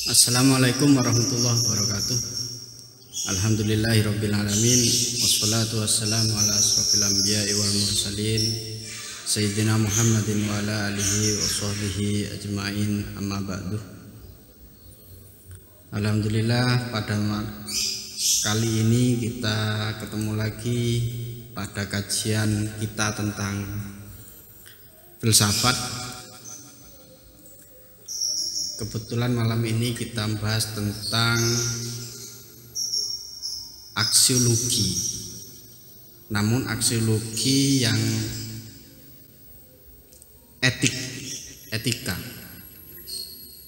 Assalamualaikum warahmatullahi wabarakatuh. Alhamdulillahirabbil alamin wassalatu wassalamu ala asrofil anbiya'i wal mursalin sayyidina Muhammadin wa ala alihi wa sahbihi ajmain, amma ba'du. Alhamdulillah, pada kali ini kita ketemu lagi pada kajian kita tentang filsafat. Kebetulan malam ini kita membahas tentang aksiologi, namun aksiologi yang etika.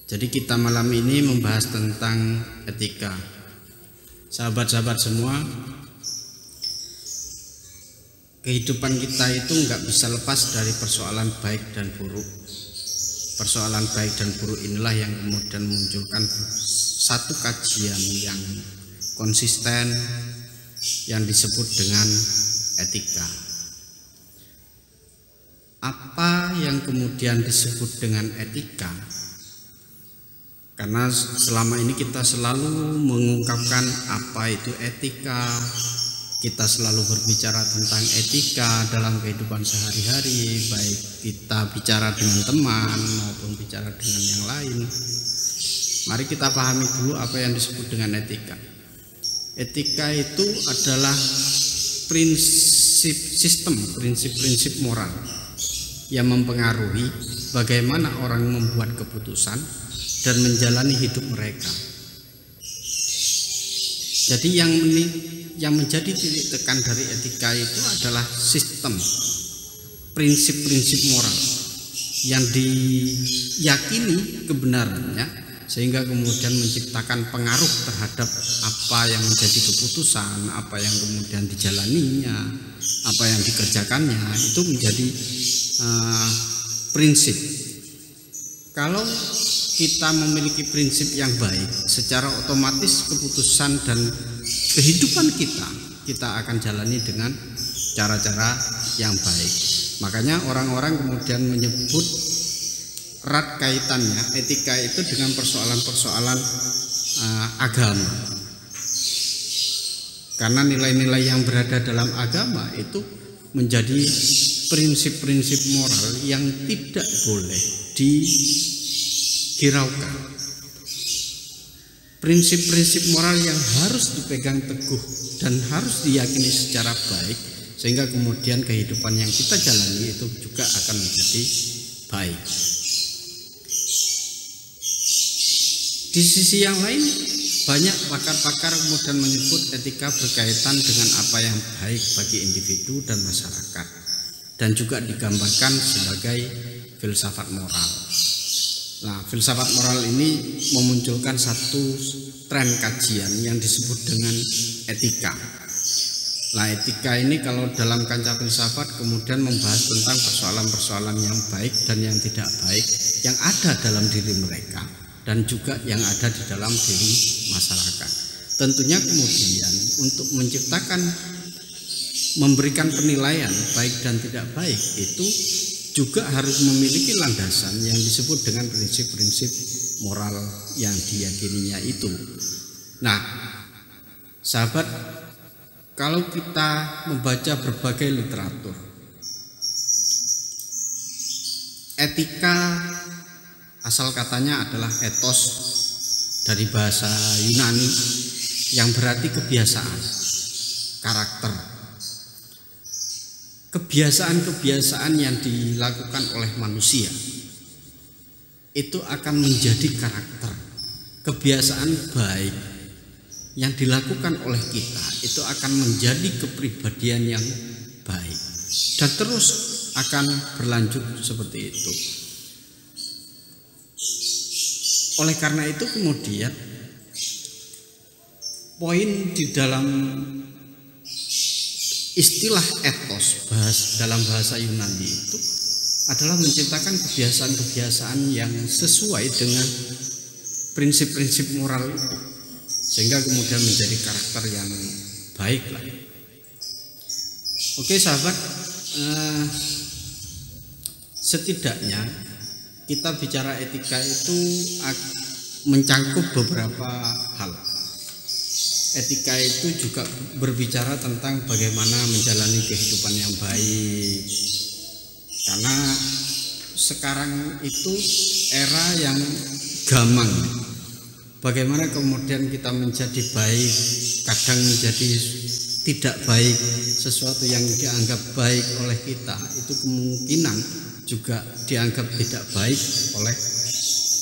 Jadi kita malam ini membahas tentang etika. Sahabat-sahabat semua, kehidupan kita itu nggak bisa lepas dari persoalan baik dan buruk. Persoalan baik dan buruk inilah yang kemudian memunculkan satu kajian yang konsisten yang disebut dengan etika. Apa yang kemudian disebut dengan etika? Karena selama ini kita selalu mengungkapkan apa itu etika, kita selalu berbicara tentang etika dalam kehidupan sehari-hari, baik kita bicara dengan teman maupun bicara dengan yang lain. Mari kita pahami dulu apa yang disebut dengan etika. Etika itu adalah prinsip-prinsip moral yang mempengaruhi bagaimana orang membuat keputusan dan menjalani hidup mereka. Jadi yang menjadi titik tekan dari etika itu adalah sistem prinsip-prinsip moral yang diyakini kebenarannya, sehingga kemudian menciptakan pengaruh terhadap apa yang menjadi keputusan, apa yang kemudian dijalaninya, apa yang dikerjakannya. Itu menjadi prinsip. Kalau kita memiliki prinsip yang baik, secara otomatis keputusan dan kehidupan kita akan jalani dengan cara-cara yang baik. Makanya orang-orang kemudian menyebut erat kaitannya etika itu dengan persoalan-persoalan agama. Karena nilai-nilai yang berada dalam agama itu menjadi prinsip-prinsip moral yang tidak boleh dihiraukan. Prinsip-prinsip moral yang harus dipegang teguh dan harus diyakini secara baik, sehingga kemudian kehidupan yang kita jalani itu juga akan menjadi baik. Di sisi yang lain, banyak pakar-pakar kemudian menyebut etika berkaitan dengan apa yang baik bagi individu dan masyarakat, dan juga digambarkan sebagai filsafat moral. Nah, filsafat moral ini memunculkan satu tren kajian yang disebut dengan etika. Nah, etika ini kalau dalam kancah filsafat kemudian membahas tentang persoalan-persoalan yang baik dan yang tidak baik yang ada dalam diri mereka dan juga yang ada di dalam diri masyarakat. Tentunya kemudian untuk memberikan penilaian baik dan tidak baik itu juga harus memiliki landasan yang disebut dengan prinsip-prinsip moral yang diyakininya itu. Nah, sahabat, kalau kita membaca berbagai literatur, etika asal katanya adalah ethos dari bahasa Yunani yang berarti kebiasaan, karakter. Kebiasaan-kebiasaan yang dilakukan oleh manusia itu akan menjadi karakter. Kebiasaan baik yang dilakukan oleh kita itu akan menjadi kepribadian yang baik dan terus akan berlanjut seperti itu. Oleh karena itu kemudian poin di dalam istilah ethos dalam bahasa Yunani itu adalah menciptakan kebiasaan-kebiasaan yang sesuai dengan prinsip-prinsip moral itu, sehingga kemudian menjadi karakter yang baik lah. Oke sahabat, setidaknya kita bicara etika itu mencangkup beberapa hal. Etika itu juga berbicara tentang bagaimana menjalani kehidupan yang baik. Karena sekarang itu era yang gamang. Bagaimana kemudian kita menjadi baik, kadang menjadi tidak baik. Sesuatu yang dianggap baik oleh kita itu kemungkinan juga dianggap tidak baik oleh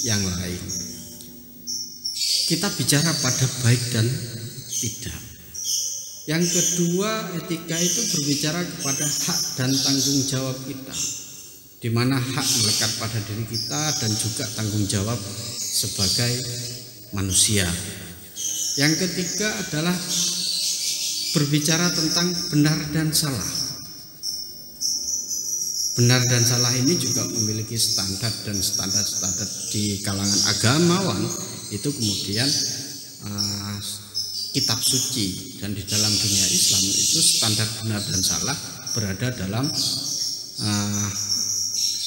yang lain. Kita bicara pada baik dan tidak. Yang kedua, etika itu berbicara kepada hak dan tanggung jawab kita, di mana hak melekat pada diri kita dan juga tanggung jawab sebagai manusia. Yang ketiga adalah berbicara tentang benar dan salah. Benar dan salah ini juga memiliki standar, dan standar-standar di kalangan agamawan itu kemudian kitab suci, dan di dalam dunia Islam itu standar benar dan salah berada dalam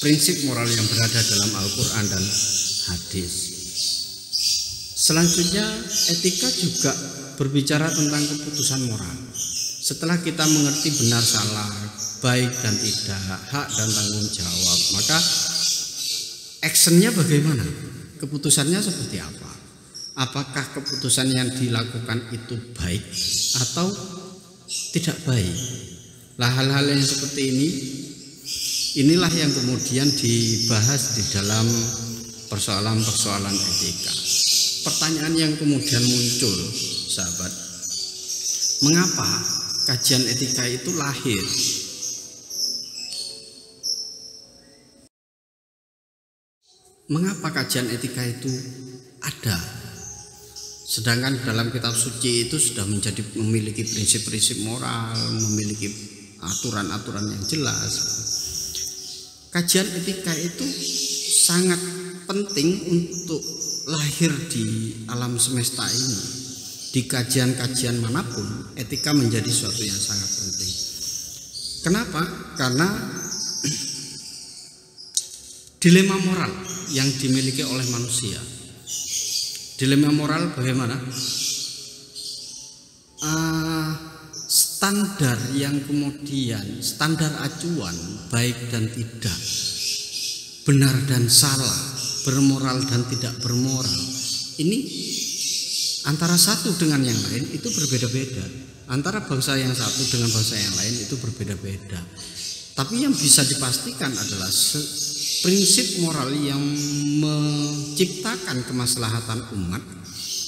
prinsip moral yang berada dalam Al-Quran dan hadis. Selanjutnya, etika juga berbicara tentang keputusan moral. Setelah kita mengerti benar salah, baik dan tidak, hak dan tanggung jawab, maka actionnya bagaimana? Keputusannya seperti apa? Apakah keputusan yang dilakukan itu baik atau tidak baik? Lah, hal-hal yang seperti inilah yang kemudian dibahas di dalam persoalan-persoalan etika. Pertanyaan yang kemudian muncul, sahabat, mengapa kajian etika itu lahir? Mengapa kajian etika itu ada? Sedangkan dalam kitab suci itu sudah memiliki prinsip-prinsip moral, memiliki aturan-aturan yang jelas. Kajian etika itu sangat penting untuk lahir di alam semesta ini. Di kajian-kajian manapun, etika menjadi suatu yang sangat penting. Kenapa? Karena dilema moral yang dimiliki oleh manusia. Dilema moral bagaimana? Standar yang kemudian, standar acuan baik dan tidak, benar dan salah, bermoral dan tidak bermoral, ini antara satu dengan yang lain itu berbeda-beda. Antara bangsa yang satu dengan bangsa yang lain itu berbeda-beda. Tapi yang bisa dipastikan adalah prinsip moral yang menciptakan kemaslahatan umat,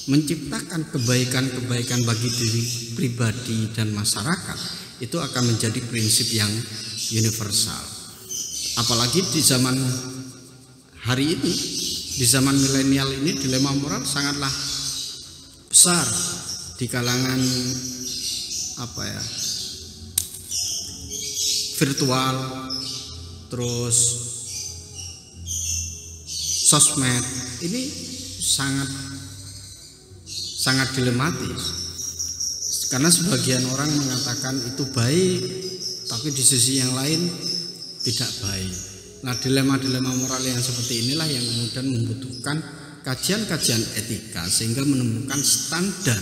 menciptakan kebaikan-kebaikan bagi diri pribadi dan masyarakat, itu akan menjadi prinsip yang universal. Apalagi di zaman hari ini, di zaman milenial ini, dilema moral sangatlah besar di kalangan virtual, terus sosmed. Ini sangat dilematis, karena sebagian orang mengatakan itu baik, tapi di sisi yang lain tidak baik. Nah, dilema-dilema moral yang seperti inilah yang kemudian membutuhkan kajian-kajian etika, sehingga menemukan standar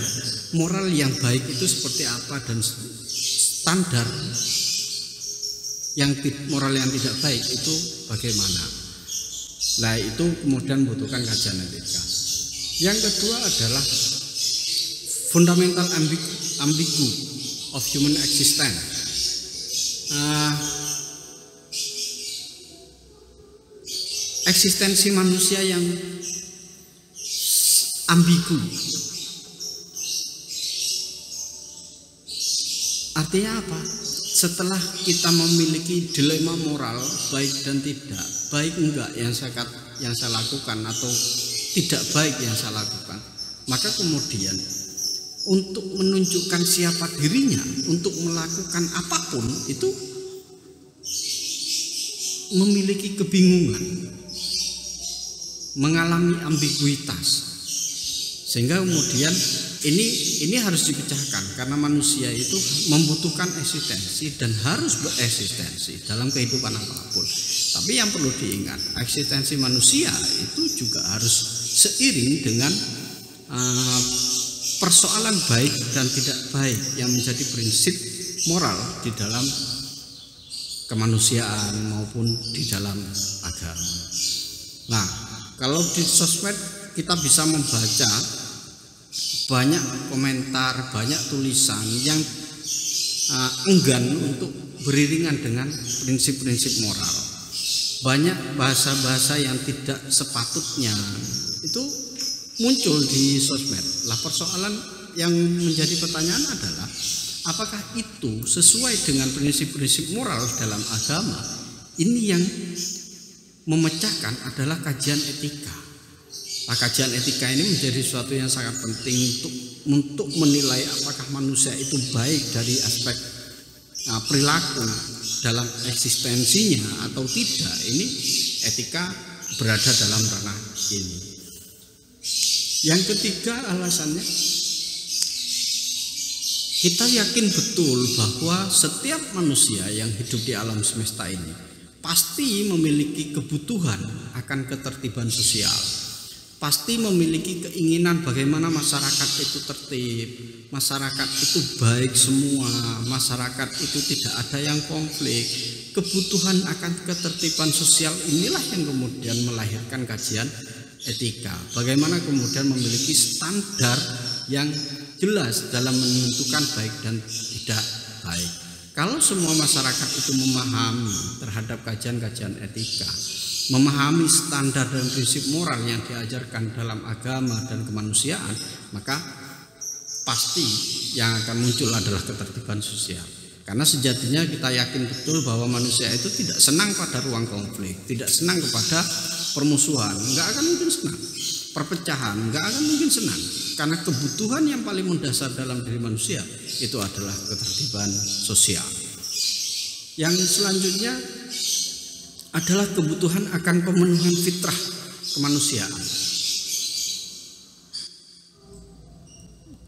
moral yang baik itu seperti apa, dan standar yang moral yang tidak baik itu bagaimana. Nah, itu kemudian membutuhkan kajian etika. Yang kedua adalah fundamental ambigu of human existence. Eksistensi manusia yang ambigu. Artinya apa? Setelah kita memiliki dilema moral baik dan tidak, baik enggak yang saya lakukan atau tidak baik yang saya lakukan, maka kemudian untuk menunjukkan siapa dirinya, untuk melakukan apapun itu memiliki kebingungan, mengalami ambiguitas. Sehingga kemudian ini harus dipecahkan, karena manusia itu membutuhkan eksistensi dan harus bereksistensi dalam kehidupan apapun. Tapi yang perlu diingat, eksistensi manusia itu juga harus seiring dengan persoalan baik dan tidak baik yang menjadi prinsip moral di dalam kemanusiaan maupun di dalam agama. Nah, kalau di sosmed kita bisa membaca banyak komentar, banyak tulisan yang enggan untuk beriringan dengan prinsip-prinsip moral. Banyak bahasa-bahasa yang tidak sepatutnya itu muncul di sosmed. Lah, persoalan yang menjadi pertanyaan adalah apakah itu sesuai dengan prinsip-prinsip moral dalam agama? Ini yang memecahkan adalah kajian etika. Nah, kajian etika ini menjadi sesuatu yang sangat penting untuk menilai apakah manusia itu baik dari aspek perilaku dalam eksistensinya atau tidak. Ini etika berada dalam ranah ini. Yang ketiga alasannya, kita yakin betul bahwa setiap manusia yang hidup di alam semesta ini pasti memiliki kebutuhan akan ketertiban sosial, pasti memiliki keinginan bagaimana masyarakat itu tertib, masyarakat itu baik semua, masyarakat itu tidak ada yang konflik. Kebutuhan akan ketertiban sosial inilah yang kemudian melahirkan kajian etika. Bagaimana kemudian memiliki standar yang jelas dalam menentukan baik dan tidak baik. Kalau semua masyarakat itu memahami terhadap kajian-kajian etika, memahami standar dan prinsip moral yang diajarkan dalam agama dan kemanusiaan, maka pasti yang akan muncul adalah ketertiban sosial. Karena sejatinya kita yakin betul bahwa manusia itu tidak senang pada ruang konflik, tidak senang kepada permusuhan, nggak akan mungkin senang. Perpecahan nggak akan mungkin senang, karena kebutuhan yang paling mendasar dalam diri manusia itu adalah ketertiban sosial. Yang selanjutnya adalah kebutuhan akan pemenuhan fitrah kemanusiaan.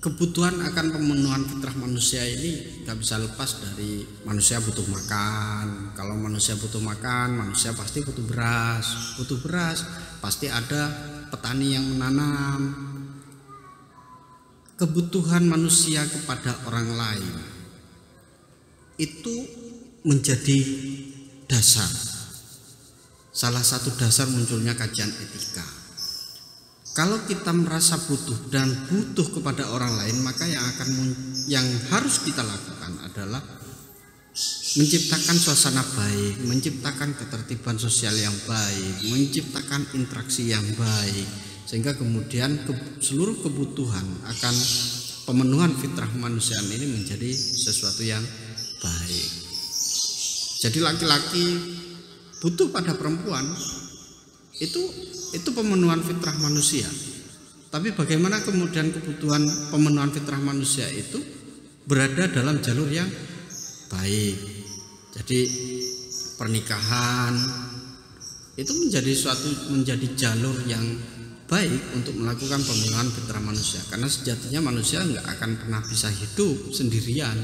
Kebutuhan akan pemenuhan fitrah manusia ini nggak bisa lepas dari manusia butuh makan. Kalau manusia butuh makan, manusia pasti butuh beras. Butuh beras, pasti ada petani yang menanam. Kebutuhan manusia kepada orang lain itu menjadi dasar. Salah satu dasar munculnya kajian etika. Kalau kita merasa butuh dan butuh kepada orang lain, maka yang harus kita lakukan adalah menciptakan suasana baik, menciptakan ketertiban sosial yang baik, menciptakan interaksi yang baik, sehingga kemudian seluruh kebutuhan akan pemenuhan fitrah kemanusiaan ini menjadi sesuatu yang baik. Jadi laki-laki butuh pada perempuan itu pemenuhan fitrah manusia. Tapi bagaimana kemudian kebutuhan pemenuhan fitrah manusia itu berada dalam jalur yang baik. Jadi pernikahan itu menjadi jalur yang baik untuk melakukan pemenuhan fitrah manusia. Karena sejatinya manusia nggak akan pernah bisa hidup sendirian,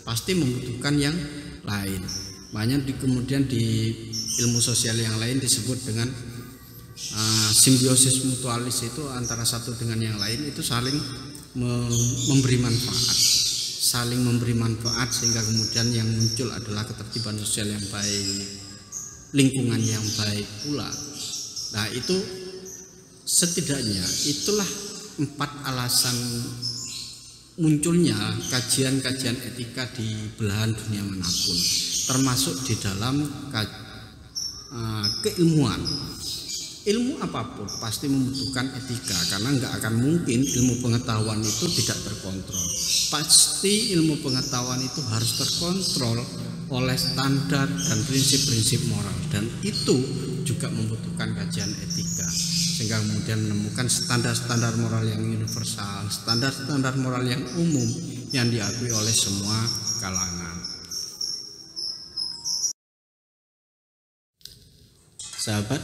pasti membutuhkan yang lain. Makanya kemudian di ilmu sosial yang lain disebut dengan simbiosis mutualis, itu antara satu dengan yang lain itu saling memberi manfaat, sehingga kemudian yang muncul adalah ketertiban sosial yang baik, lingkungan yang baik pula. Nah, itu setidaknya itulah 4 alasan munculnya kajian-kajian etika di belahan dunia manapun, termasuk di dalam keilmuan. Ilmu apapun pasti membutuhkan etika, karena nggak akan mungkin ilmu pengetahuan itu tidak terkontrol. Pasti ilmu pengetahuan itu harus terkontrol oleh standar dan prinsip-prinsip moral, dan itu juga membutuhkan kajian etika, sehingga kemudian menemukan standar-standar moral yang universal, standar-standar moral yang umum yang diakui oleh semua kalangan. Sahabat,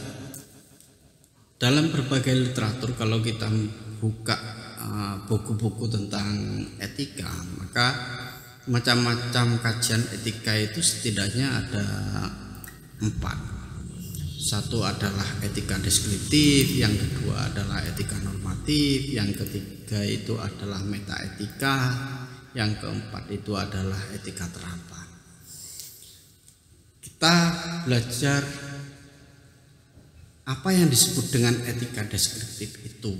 dalam berbagai literatur kalau kita buka buku-buku tentang etika, maka macam-macam kajian etika itu setidaknya ada 4. Satu adalah etika deskriptif, yang kedua adalah etika normatif, yang ketiga itu adalah metaetika, yang keempat itu adalah etika terapan. Kita belajar apa yang disebut dengan etika deskriptif itu.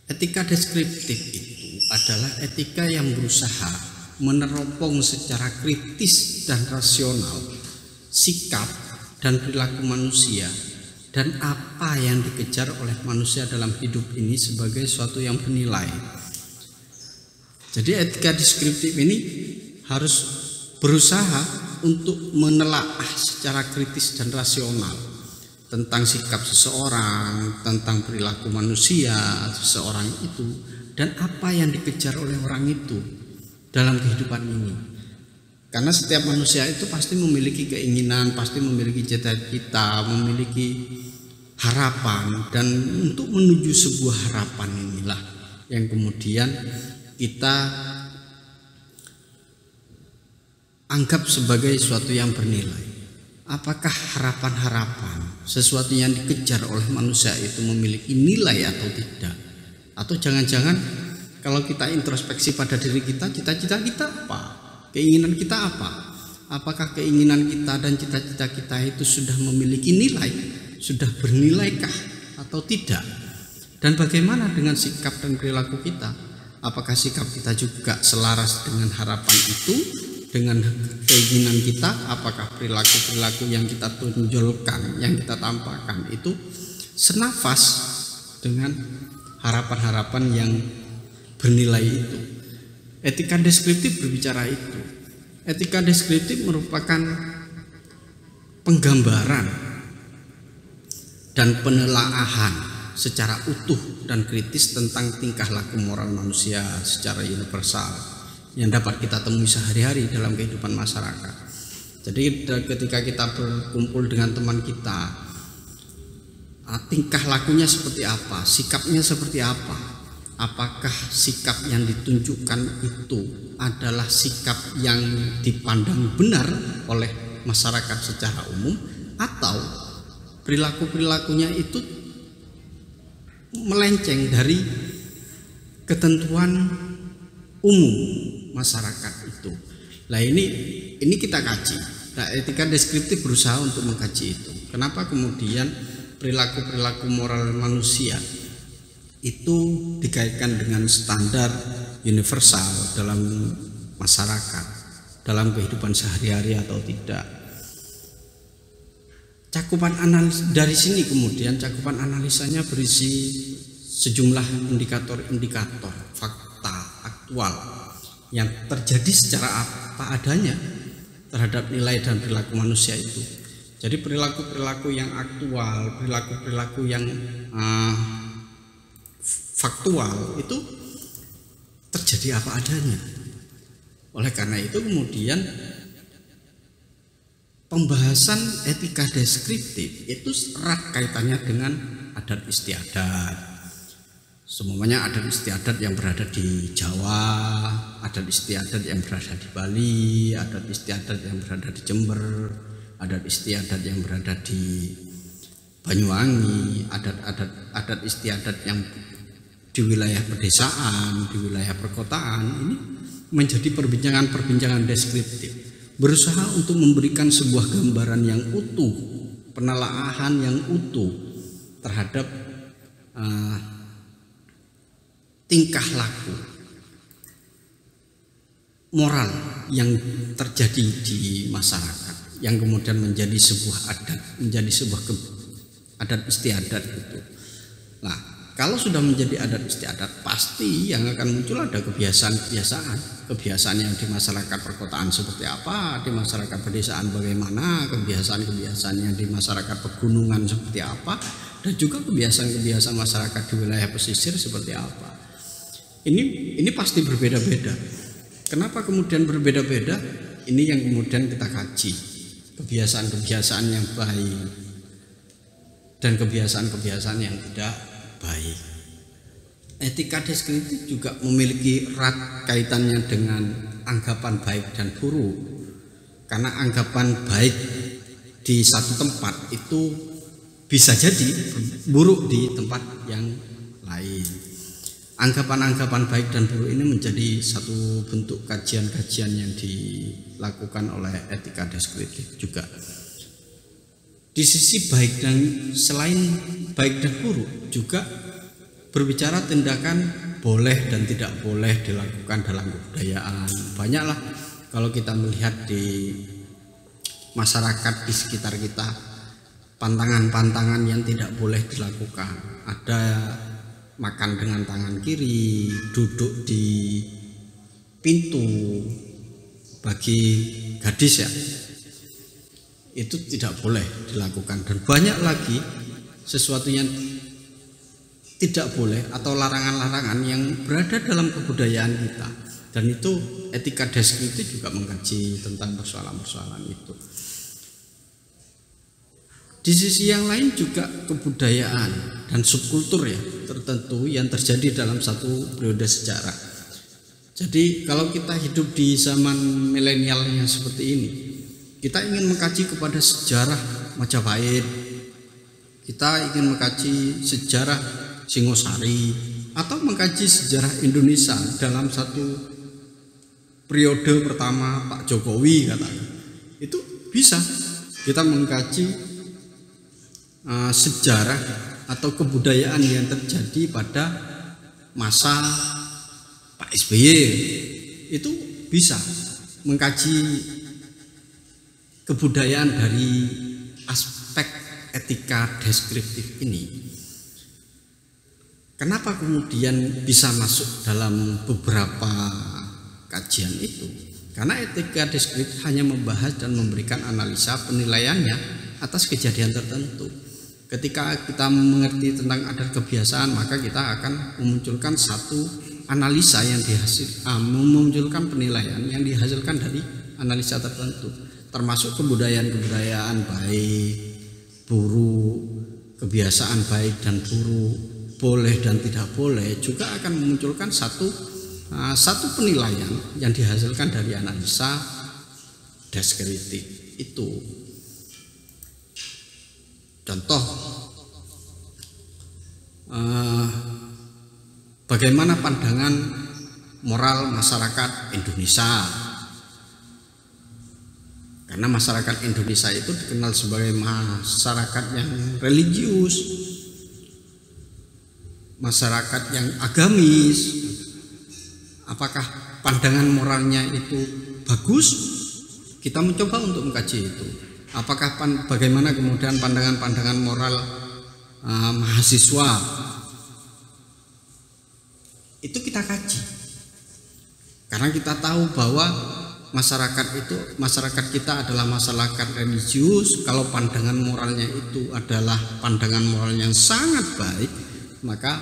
Etika deskriptif itu adalah etika yang berusaha meneropong secara kritis dan rasional sikap dan perilaku manusia dan apa yang dikejar oleh manusia dalam hidup ini sebagai suatu yang bernilai. Jadi etika deskriptif ini harus berusaha untuk menelaah secara kritis dan rasional tentang sikap seseorang, tentang perilaku manusia seseorang itu, dan apa yang dikejar oleh orang itu dalam kehidupan ini. Karena setiap manusia itu pasti memiliki keinginan, pasti memiliki cita-cita, memiliki harapan, dan untuk menuju sebuah harapan inilah yang kemudian kita anggap sebagai suatu yang bernilai. Apakah harapan-harapan, sesuatu yang dikejar oleh manusia itu memiliki nilai atau tidak? Atau jangan-jangan kalau kita introspeksi pada diri kita, cita-cita kita apa? Keinginan kita apa? Apakah keinginan kita dan cita-cita kita itu sudah memiliki nilai? Sudah bernilaikkah atau tidak? Dan bagaimana dengan sikap dan perilaku kita? Apakah sikap kita juga selaras dengan harapan itu, dengan keinginan kita? Apakah perilaku-perilaku yang kita tunjukkan, yang kita tampakkan itu senafas dengan harapan-harapan yang bernilai itu? Etika deskriptif berbicara itu. Etika deskriptif merupakan penggambaran dan penelaahan secara utuh dan kritis tentang tingkah laku moral manusia secara universal yang dapat kita temui sehari-hari dalam kehidupan masyarakat. Jadi ketika kita berkumpul dengan teman kita, tingkah lakunya seperti apa, sikapnya seperti apa? Apakah sikap yang ditunjukkan itu adalah sikap yang dipandang benar oleh masyarakat secara umum, atau perilaku-perilakunya itu melenceng dari ketentuan umum masyarakat itu? Nah, ini kita kaji. Nah, etika deskriptif berusaha untuk mengkaji itu. Kenapa kemudian perilaku-perilaku moral manusia itu dikaitkan dengan standar universal dalam masyarakat, dalam kehidupan sehari-hari atau tidak? Cakupan analis dari sini kemudian cakupan analisanya berisi sejumlah indikator-indikator fakta aktual yang terjadi secara apa adanya terhadap nilai dan perilaku manusia itu. Jadi perilaku-perilaku yang aktual, perilaku-perilaku yang faktual itu terjadi apa adanya. Oleh karena itu kemudian pembahasan etika deskriptif itu erat kaitannya dengan adat istiadat. Semuanya adat istiadat yang berada di Jawa, adat istiadat yang berada di Bali, adat istiadat yang berada di Jember, adat istiadat yang berada di Banyuwangi, adat istiadat yang di wilayah pedesaan, di wilayah perkotaan. Ini menjadi perbincangan deskriptif, berusaha untuk memberikan sebuah gambaran yang utuh, penelaahan yang utuh terhadap tingkah laku moral yang terjadi di masyarakat, yang kemudian menjadi sebuah adat, menjadi sebuah adat istiadat itu. Nah, kalau sudah menjadi adat istiadat, pasti yang akan muncul ada kebiasaan yang di masyarakat perkotaan seperti apa, di masyarakat pedesaan bagaimana, kebiasaan yang di masyarakat pegunungan seperti apa, dan juga kebiasaan masyarakat di wilayah pesisir seperti apa. Ini pasti berbeda-beda. Kenapa kemudian berbeda-beda? Ini yang kemudian kita kaji, kebiasaan-kebiasaan yang baik dan kebiasaan-kebiasaan yang tidak baik. Etika deskriptif juga memiliki erat kaitannya dengan anggapan baik dan buruk. Karena anggapan baik di satu tempat itu bisa jadi buruk di tempat yang lain. Anggapan-anggapan baik dan buruk ini menjadi satu bentuk kajian-kajian yang dilakukan oleh etika deskriptif juga. Di sisi baik dan selain baik dan buruk juga berbicara tindakan boleh dan tidak boleh dilakukan dalam kebudayaan. Banyaklah kalau kita melihat di masyarakat di sekitar kita, pantangan-pantangan yang tidak boleh dilakukan. Ada makan dengan tangan kiri, duduk di pintu bagi gadis ya, itu tidak boleh dilakukan. Dan banyak lagi sesuatu yang tidak boleh atau larangan-larangan yang berada dalam kebudayaan kita, dan itu etika deskriptif juga mengkaji tentang persoalan-persoalan itu. Di sisi yang lain juga kebudayaan dan subkultur ya tertentu yang terjadi dalam satu periode sejarah. Jadi kalau kita hidup di zaman milenial yang seperti ini, kita ingin mengkaji kepada sejarah Majapahit, kita ingin mengkaji sejarah Singosari, atau mengkaji sejarah Indonesia dalam satu periode pertama Pak Jokowi katakan, itu bisa kita mengkaji sejarah atau kebudayaan yang terjadi pada masa Pak SBY. Itu bisa mengkaji kebudayaan dari aspek etika deskriptif ini. Kenapa kemudian bisa masuk dalam beberapa kajian itu? Karena etika deskriptif hanya membahas dan memberikan analisa penilaiannya atas kejadian tertentu. Ketika kita mengerti tentang adat kebiasaan, maka kita akan memunculkan satu analisa yang memunculkan penilaian yang dihasilkan dari analisa tertentu, termasuk kebudayaan-kebudayaan baik, buruk, kebiasaan baik dan buruk, boleh dan tidak boleh, juga akan memunculkan satu penilaian yang dihasilkan dari analisa deskriptif itu. Contoh, bagaimana pandangan moral masyarakat Indonesia? Karena masyarakat Indonesia itu dikenal sebagai masyarakat yang religius, masyarakat yang agamis. Apakah pandangan moralnya itu bagus? Kita mencoba untuk mengkaji itu. Apakah bagaimana kemudian pandangan-pandangan moral mahasiswa? Itu kita kaji. Karena kita tahu bahwa masyarakat kita adalah masyarakat religius. Kalau pandangan moralnya itu adalah pandangan moral yang sangat baik, maka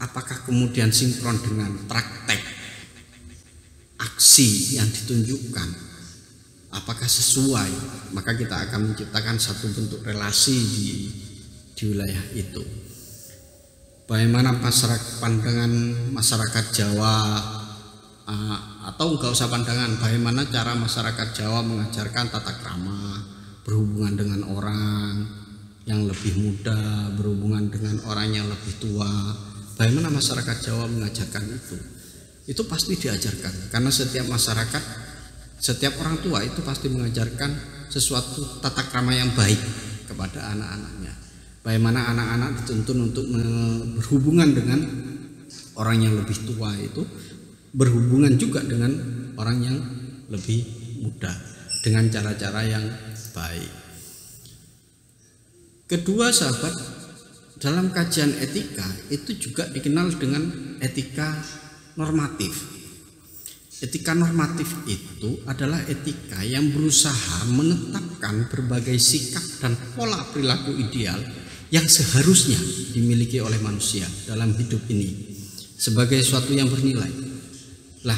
apakah kemudian sinkron dengan praktek aksi yang ditunjukkan? Apakah sesuai? Maka kita akan menciptakan satu bentuk relasi di wilayah itu. Bagaimana pandangan masyarakat Jawa, atau enggak usah pandangan, bagaimana cara masyarakat Jawa mengajarkan tata krama, berhubungan dengan orang yang lebih muda, berhubungan dengan orang yang lebih tua. Bagaimana masyarakat Jawa mengajarkan itu? Itu pasti diajarkan, karena setiap masyarakat, setiap orang tua itu pasti mengajarkan sesuatu tata krama yang baik kepada anak-anaknya. Bagaimana anak-anak dituntun untuk berhubungan dengan orang yang lebih tua itu, berhubungan juga dengan orang yang lebih muda dengan cara-cara yang baik. Kedua sahabat, dalam kajian etika itu juga dikenal dengan etika normatif. Etika normatif itu adalah etika yang berusaha menetapkan berbagai sikap dan pola perilaku ideal yang seharusnya dimiliki oleh manusia dalam hidup ini sebagai sesuatu yang bernilai. Lah,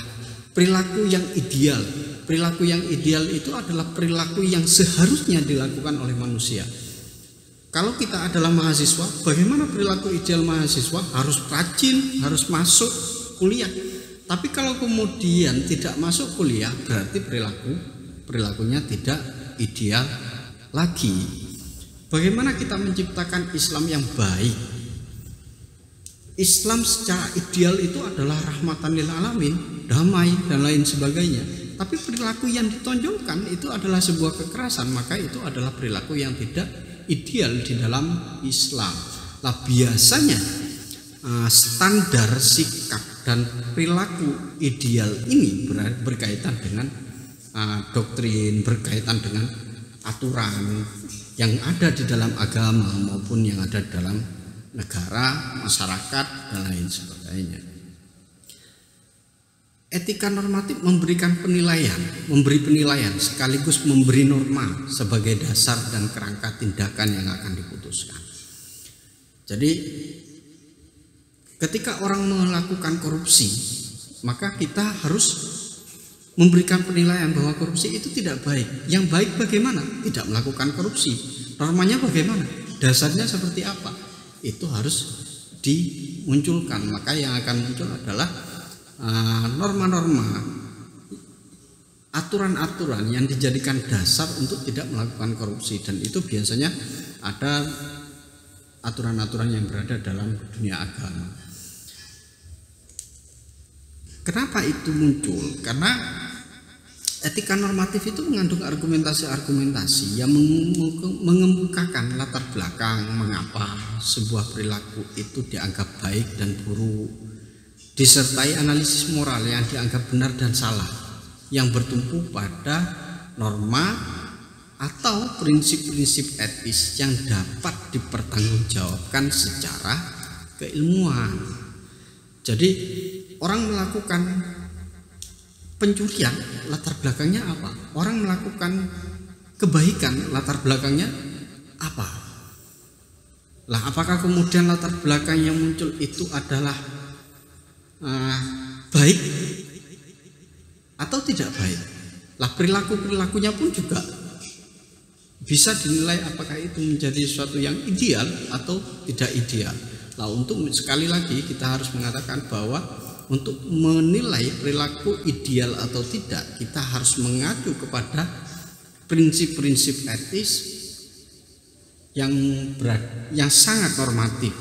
perilaku yang ideal itu adalah perilaku yang seharusnya dilakukan oleh manusia. Kalau kita adalah mahasiswa, bagaimana perilaku ideal mahasiswa? Harus rajin, harus masuk kuliah. Tapi kalau kemudian tidak masuk kuliah, berarti perilakunya tidak ideal lagi, bagaimana kita menciptakan Islam yang baik. Islam secara ideal itu adalah rahmatan lil alamin, damai dan lain sebagainya. Tapi perilaku yang ditonjolkan itu adalah sebuah kekerasan, maka itu adalah perilaku yang tidak ideal di dalam Islam. Nah, biasanya standar sikap dan perilaku ideal ini berkaitan dengan doktrin, berkaitan dengan aturan yang ada di dalam agama maupun yang ada di dalam negara, masyarakat, dan lain sebagainya. Etika normatif memberi penilaian sekaligus memberi norma sebagai dasar dan kerangka tindakan yang akan diputuskan. Jadi ketika orang melakukan korupsi, maka kita harus memberikan penilaian bahwa korupsi itu tidak baik. Yang baik bagaimana? Tidak melakukan korupsi. Normanya bagaimana? Dasarnya seperti apa? Itu harus dimunculkan. Maka yang akan muncul adalah norma-norma, aturan-aturan yang dijadikan dasar untuk tidak melakukan korupsi, dan itu biasanya ada aturan-aturan yang berada dalam dunia agama. Kenapa itu muncul? Karena etika normatif itu mengandung argumentasi-argumentasi yang mengemukakan latar belakang mengapa sebuah perilaku itu dianggap baik dan buruk, disertai analisis moral yang dianggap benar dan salah yang bertumpu pada norma atau prinsip-prinsip etis yang dapat dipertanggungjawabkan secara keilmuan. Jadi orang melakukan pencurian, latar belakangnya apa? Orang melakukan kebaikan, latar belakangnya apa? Lah, apakah kemudian latar belakang yang muncul itu adalah baik atau tidak baik? Lah, perilakunya pun juga bisa dinilai apakah itu menjadi sesuatu yang ideal atau tidak ideal. Lah, untuk sekali lagi kita harus mengatakan bahwa untuk menilai perilaku ideal atau tidak, kita harus mengacu kepada prinsip-prinsip etis yang sangat normatif.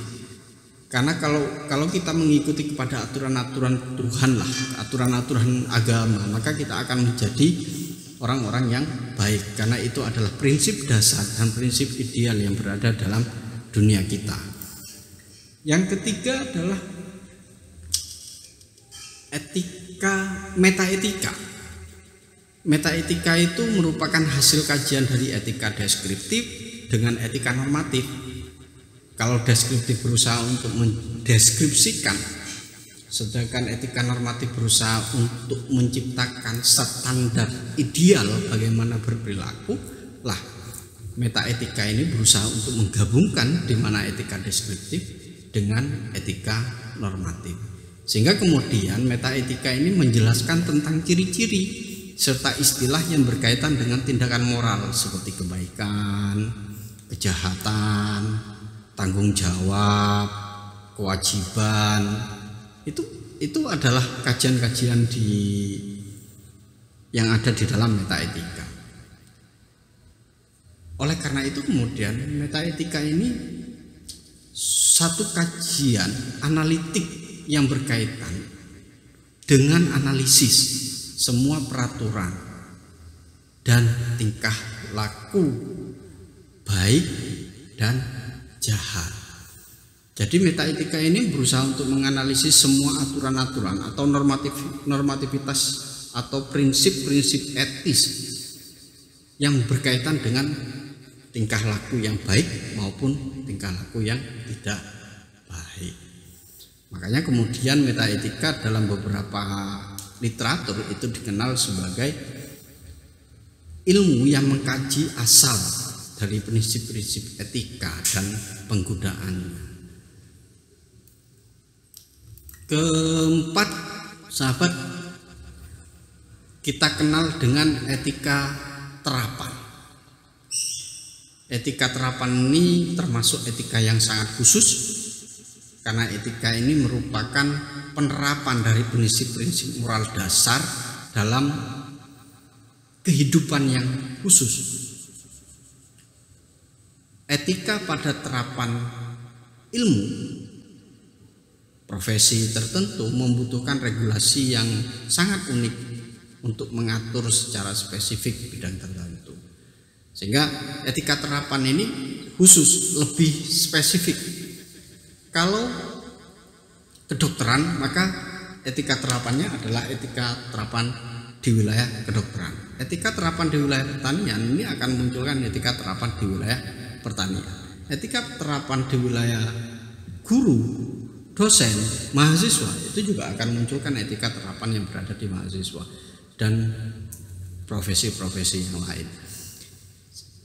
Karena kalau kita mengikuti kepada aturan-aturan Tuhan lah, aturan-aturan agama, maka kita akan menjadi orang-orang yang baik. Karena itu adalah prinsip dasar dan prinsip ideal yang berada dalam dunia kita. Yang ketiga adalah metaetika. Metaetika itu merupakan hasil kajian dari etika deskriptif dengan etika normatif. Kalau deskriptif berusaha untuk mendeskripsikan, sedangkan etika normatif berusaha untuk menciptakan standar ideal bagaimana berperilaku. Lah, metaetika ini berusaha untuk menggabungkan di mana etika deskriptif dengan etika normatif. Sehingga kemudian metaetika ini menjelaskan tentang ciri-ciri serta istilah yang berkaitan dengan tindakan moral seperti kebaikan, kejahatan, tanggung jawab, kewajiban. Itu adalah kajian-kajian yang ada di dalam metaetika. Oleh karena itu kemudian metaetika ini satu kajian analitik yang berkaitan dengan analisis semua peraturan dan tingkah laku baik dan jahat. Jadi metaetika ini berusaha untuk menganalisis semua aturan-aturan atau normativitas atau prinsip-prinsip etis yang berkaitan dengan tingkah laku yang baik maupun tingkah laku yang tidak baik. Makanya kemudian metaetika dalam beberapa literatur itu dikenal sebagai ilmu yang mengkaji asal dari prinsip-prinsip etika dan penggunaannya. Keempat, sahabat, kita kenal dengan etika terapan. Etika terapan ini termasuk etika yang sangat khusus, karena etika ini merupakan penerapan dari prinsip-prinsip moral dasar dalam kehidupan yang khusus. etika pada terapan ilmu profesi tertentu membutuhkan regulasi yang sangat unik untuk mengatur secara spesifik bidang tertentu. Sehingga etika terapan ini khusus, lebih spesifik. Kalau kedokteran, maka etika terapannya adalah etika terapan di wilayah kedokteran. Etika terapan di wilayah pertanian ini akan munculkan etika terapan di wilayah pertanian. Etika terapan di wilayah guru, dosen, mahasiswa itu juga akan munculkan etika terapan yang berada di mahasiswa dan profesi-profesi yang lain.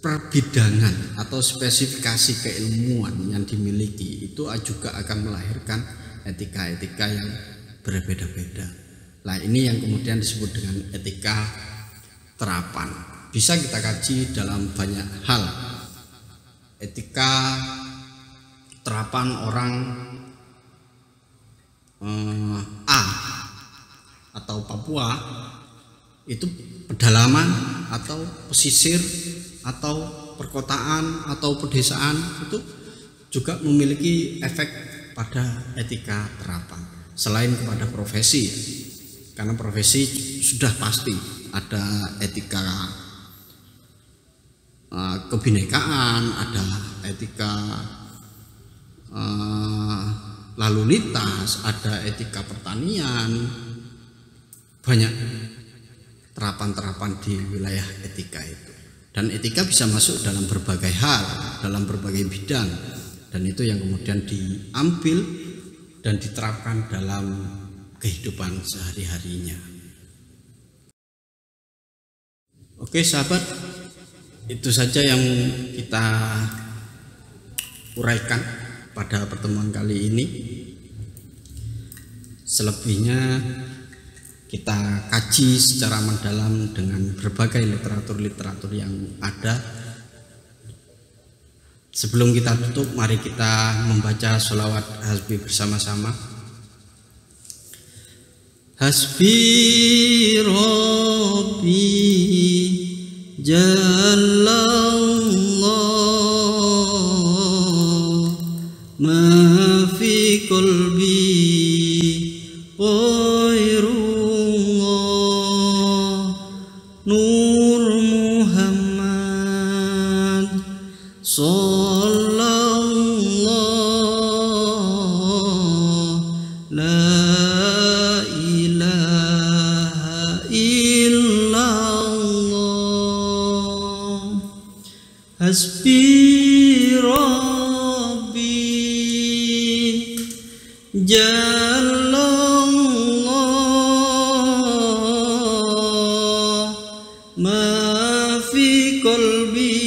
Perbidangan atau spesifikasi keilmuan yang dimiliki itu juga akan melahirkan etika-etika yang berbeda-beda. Nah, ini yang kemudian disebut dengan etika terapan. Bisa kita kaji dalam banyak hal. Etika terapan orang A atau Papua itu pedalaman atau pesisir atau perkotaan atau pedesaan itu juga memiliki efek pada etika terapan. Selain kepada profesi, karena profesi sudah pasti ada etika kebinekaan, ada etika lalu lintas, ada etika pertanian, banyak terapan-terapan di wilayah etika itu. Dan etika bisa masuk dalam berbagai hal, dalam berbagai bidang, dan itu yang kemudian diambil dan diterapkan dalam kehidupan sehari-harinya. Oke sahabat, itu saja yang kita uraikan pada pertemuan kali ini. Selebihnya kita kaji secara mendalam dengan berbagai literatur-literatur yang ada. Sebelum kita tutup, mari kita membaca sholawat hasbi bersama-sama. Hasbi Rabbi Jallallah ma fi qalbi ghairullah Nur Muhammad sallallahu la ilaha illallah Hasbi Rabbi Jallallah ma fi qalbi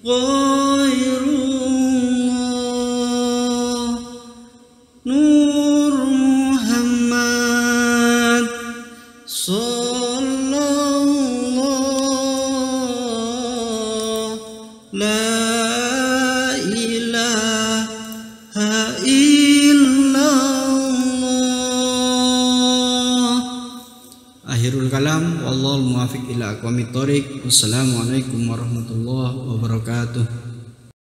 ghairullah Nur Muhammad sallallahu la ilaha illallah. Akhirul kalam, wallahul muwaffiq ila aqwamit thoriq. Wassalamualaikum warahmatullahi wabarakatuh.